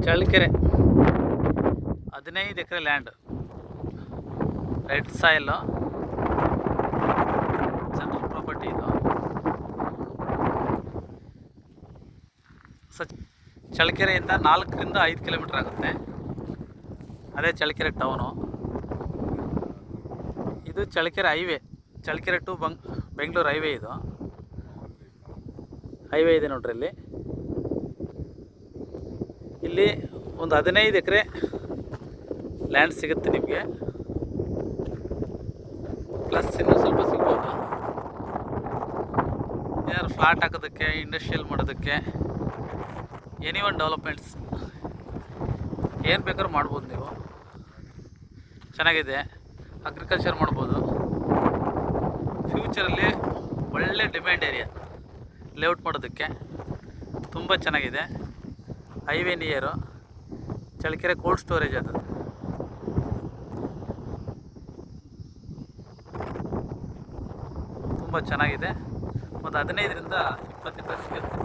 Challakere 15 acre land, red soil, general property ಇದು. ಚಳ್ಳಕೆರೆಯಿಂದ 4 ರಿಂದ 5 ಕಿಲೋಮೀಟರ್ ಆಗುತ್ತೆ. ಅದೇ ಚಳ್ಳಕೆರೆ ಟೌನು. ಇದು Challakere highway, Challakere to Bengaluru highway. ಇದು ಹೈವೇ ಇದೆ ನೋಡ್ರಿ. ಇಲ್ಲಿ ಒಂದು 15 ಎಕರೆ ಲ್ಯಾಂಡ್ ಸಿಗುತ್ತೆ ನಿಮಗೆ, ಪ್ಲಸ್ ಇನ್ನೂ ಸ್ವಲ್ಪ ಸಿಗ್ಬೋದು. ಏನಾದ್ರು ಫ್ಲಾಟ್ ಹಾಕೋದಕ್ಕೆ, ಇಂಡಸ್ಟ್ರಿಯಲ್ ಮಾಡೋದಕ್ಕೆ, ಎನಿ ಒನ್ ಡೆವಲಪ್ಮೆಂಟ್ಸ್ ಏನು ಬೇಕಾದ್ರೂ ಮಾಡ್ಬೋದು ನೀವು. ಚೆನ್ನಾಗಿದೆ, ಅಗ್ರಿಕಲ್ಚರ್ ಮಾಡ್ಬೋದು. ಫ್ಯೂಚರಲ್ಲಿ ಒಳ್ಳೆ ಡಿಮ್ಯಾಂಡ್ ಏರಿಯಾ ಲೇಔಟ್ ಮಾಡೋದಕ್ಕೆ ತುಂಬ ಚೆನ್ನಾಗಿದೆ. Highway near, Challakere cold storage ಅದು. ತುಂಬ ಚೆನ್ನಾಗಿದೆ. ಒಂದು 15 ರಿಂದ 20 ಎಕರೆ ಸಿಗುತ್ತೆ.